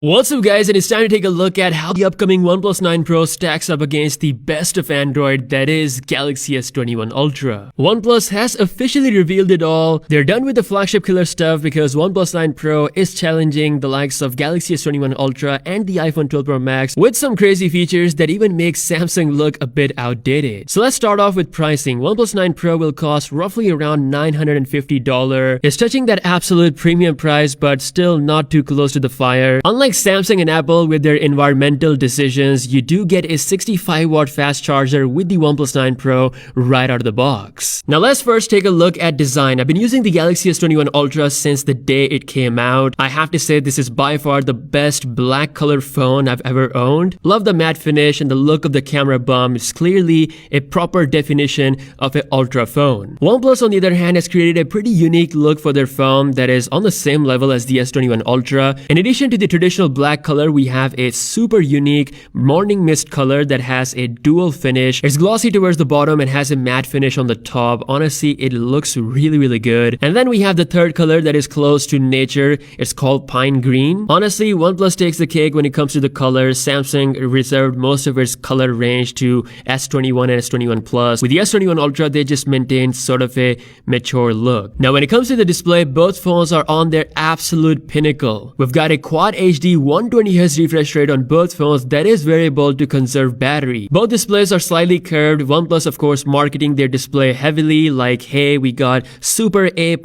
What's up guys, and it's time to take a look at how the upcoming OnePlus 9 Pro stacks up against the best of Android, that is Galaxy S21 Ultra. OnePlus has officially revealed it all. They're done with the flagship killer stuff because OnePlus 9 Pro is challenging the likes of Galaxy S21 Ultra and the iPhone 12 Pro Max with some crazy features that even make Samsung look a bit outdated. So let's start off with pricing. OnePlus 9 Pro will cost roughly around $950. It's touching that absolute premium price but still not too close to the fire. Unlike Samsung and Apple with their environmental decisions, you do get a 65-watt fast charger with the OnePlus 9 Pro right out of the box. Now let's first take a look at design. I've been using the Galaxy S21 Ultra since the day it came out. I have to say this is by far the best black color phone I've ever owned. Love the matte finish and the look of the camera bump. It's clearly a proper definition of an Ultra phone. OnePlus on the other hand has created a pretty unique look for their phone that is on the same level as the S21 Ultra. In addition to the traditional black color, we have a super unique morning mist color that has a dual finish. It's glossy towards the bottom and has a matte finish on the top. Honestly, it looks really good. And then we have the third color that is close to nature. It's called pine green. Honestly, OnePlus takes the cake when it comes to the colors. Samsung reserved most of its color range to S21 and S21 Plus. With the S21 Ultra, they just maintained sort of a mature look. Now when it comes to the display, both phones are on their absolute pinnacle. We've got a Quad HD 120Hz refresh rate on both phones that is variable to conserve battery. Both displays are slightly curved. OnePlus of course marketing their display heavily, like hey, we got super A+++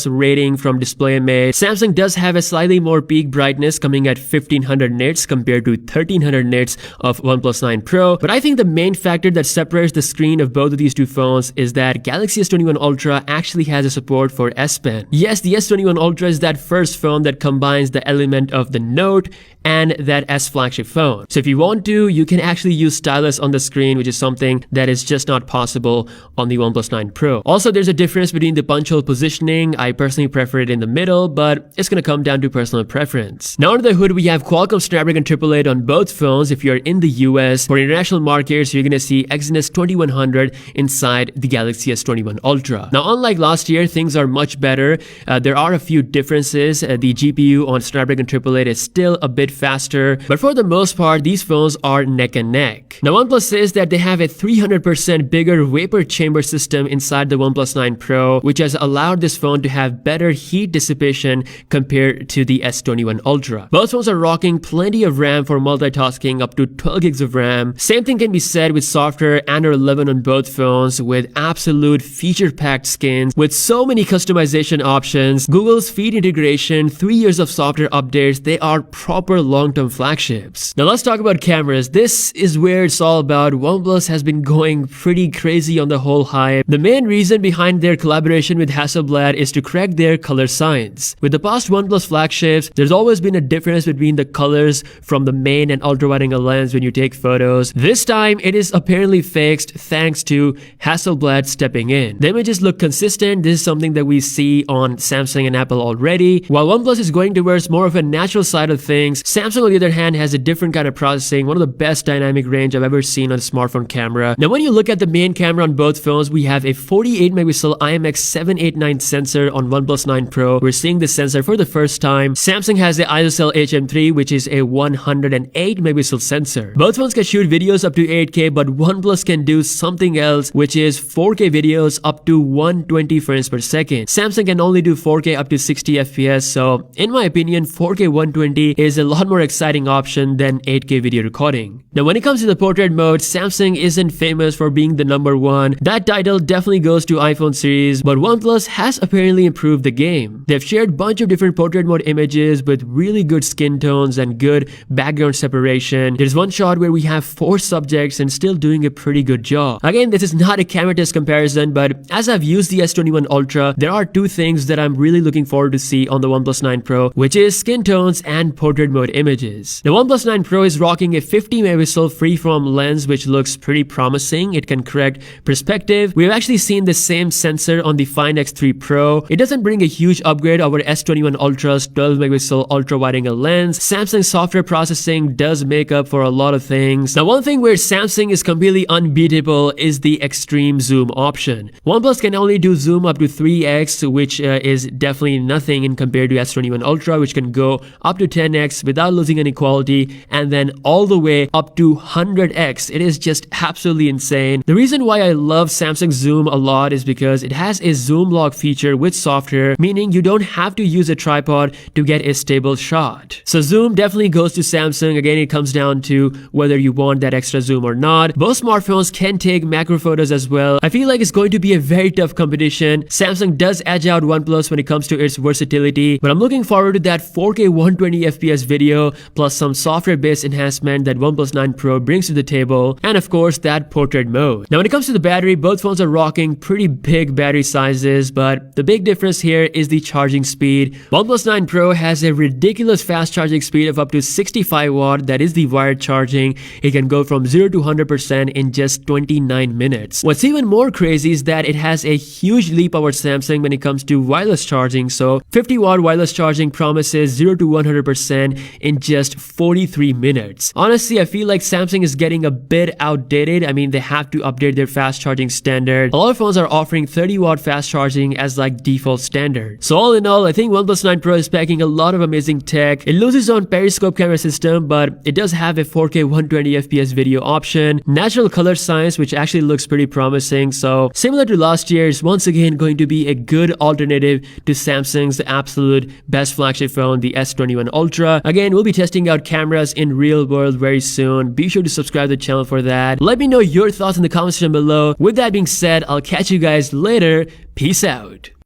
rating from DisplayMate. Samsung does have a slightly more peak brightness coming at 1500 nits compared to 1300 nits of OnePlus 9 Pro. But I think the main factor that separates the screen of both of these two phones is that Galaxy S21 Ultra actually has a support for S Pen. Yes, the S21 Ultra is that first phone that combines the element of the Note and that S flagship phone. So if you want to, you can actually use stylus on the screen, which is something that is just not possible on the OnePlus 9 Pro. Also, there's a difference between the punch hole positioning. I personally prefer it in the middle, but it's gonna come down to personal preference. Now under the hood, we have Qualcomm Snapdragon 888 on both phones. If you're in the US, for international markets, you're gonna see Exynos 2100 inside the Galaxy S21 Ultra. Now unlike last year, things are much better. There are a few differences. The GPU on Snapdragon 888 is still a bit faster, but for the most part, these phones are neck and neck. Now OnePlus says that they have a 300% bigger vapor chamber system inside the OnePlus 9 Pro, which has allowed this phone to have better heat dissipation compared to the S21 Ultra. Both phones are rocking plenty of RAM for multitasking, up to 12 gigs of RAM. Same thing can be said with software Android 11 on both phones, with absolute feature-packed skins, with so many customization options, Google's feed integration, 3 years of software updates. They are proper long-term flagships. Now let's talk about cameras. This is where it's all about. OnePlus has been going pretty crazy on the whole hype. The main reason behind their collaboration with Hasselblad is to correct their color science. With the past OnePlus flagships, there's always been a difference between the colors from the main and ultra-wide-angle lens when you take photos. This time, it is apparently fixed thanks to Hasselblad stepping in. The images look consistent. This is something that we see on Samsung and Apple already. While OnePlus is going towards more of a natural side of things, Samsung on the other hand has a different kind of processing, one of the best dynamic range I've ever seen on a smartphone camera. Now when you look at the main camera on both phones, we have a 48 megapixel IMX789 sensor on OnePlus 9 Pro. We're seeing this sensor for the first time. Samsung has the ISOCELL HM3, which is a 108 megapixel sensor. Both phones can shoot videos up to 8K, but OnePlus can do something else, which is 4K videos up to 120 frames per second. Samsung can only do 4K up to 60 FPS, so in my opinion, 4K 120 is a lot more exciting option than 8K video recording. Now when it comes to the portrait mode, Samsung isn't famous for being the #1. That title definitely goes to iPhone series, but OnePlus has apparently improved the game. They've shared a bunch of different portrait mode images with really good skin tones and good background separation. There's one shot where we have 4 subjects and still doing a pretty good job. Again, this is not a camera test comparison, but as I've used the S21 Ultra, there are 2 things that I'm really looking forward to see on the OnePlus 9 Pro, which is skin tones and portrait mode images. The OnePlus 9 Pro is rocking a 50 megapixel freeform lens, which looks pretty promising. It can correct perspective. We've actually seen the same sensor on the Find X3 Pro. It doesn't bring a huge upgrade over S21 Ultra's 12 megapixel ultra wide angle lens. Samsung's software processing does make up for a lot of things. Now one thing where Samsung is completely unbeatable is the extreme zoom option. OnePlus can only do zoom up to 3x, which is definitely nothing in compared to S21 Ultra, which can go up up to 10x without losing any quality, and then all the way up to 100x. It is just absolutely insane. The reason why I love Samsung Zoom a lot is because it has a zoom lock feature with software, meaning you don't have to use a tripod to get a stable shot. So zoom definitely goes to Samsung. Again, it comes down to whether you want that extra zoom or not. Both smartphones can take macro photos as well. I feel like it's going to be a very tough competition. Samsung does edge out OnePlus when it comes to its versatility, but I'm looking forward to that 4K 120 FPS video plus some software-based enhancement that OnePlus 9 Pro brings to the table, and of course that portrait mode. Now when it comes to the battery, both phones are rocking pretty big battery sizes, but the big difference here is the charging speed. OnePlus 9 Pro has a ridiculous fast charging speed of up to 65 watt. That is the wired charging. It can go from 0 to 100% in just 29 minutes. What's even more crazy is that it has a huge leap over Samsung when it comes to wireless charging. So 50 watt wireless charging promises 0 to 100% in just 43 minutes. Honestly, I feel like Samsung is getting a bit outdated. I mean, they have to update their fast charging standard. A lot of phones are offering 30 watt fast charging as like default standard. So all in all, I think OnePlus 9 Pro is packing a lot of amazing tech. It loses on periscope camera system, but it does have a 4K 120 FPS video option, natural color science, which actually looks pretty promising. So similar to last year's, once again going to be a good alternative to Samsung's absolute best flagship phone, the S21 Ultra. Again, we'll be testing out cameras in real world very soon. Be sure to subscribe to the channel for that. Let me know your thoughts in the comment section below. With that being said, I'll catch you guys later. Peace out.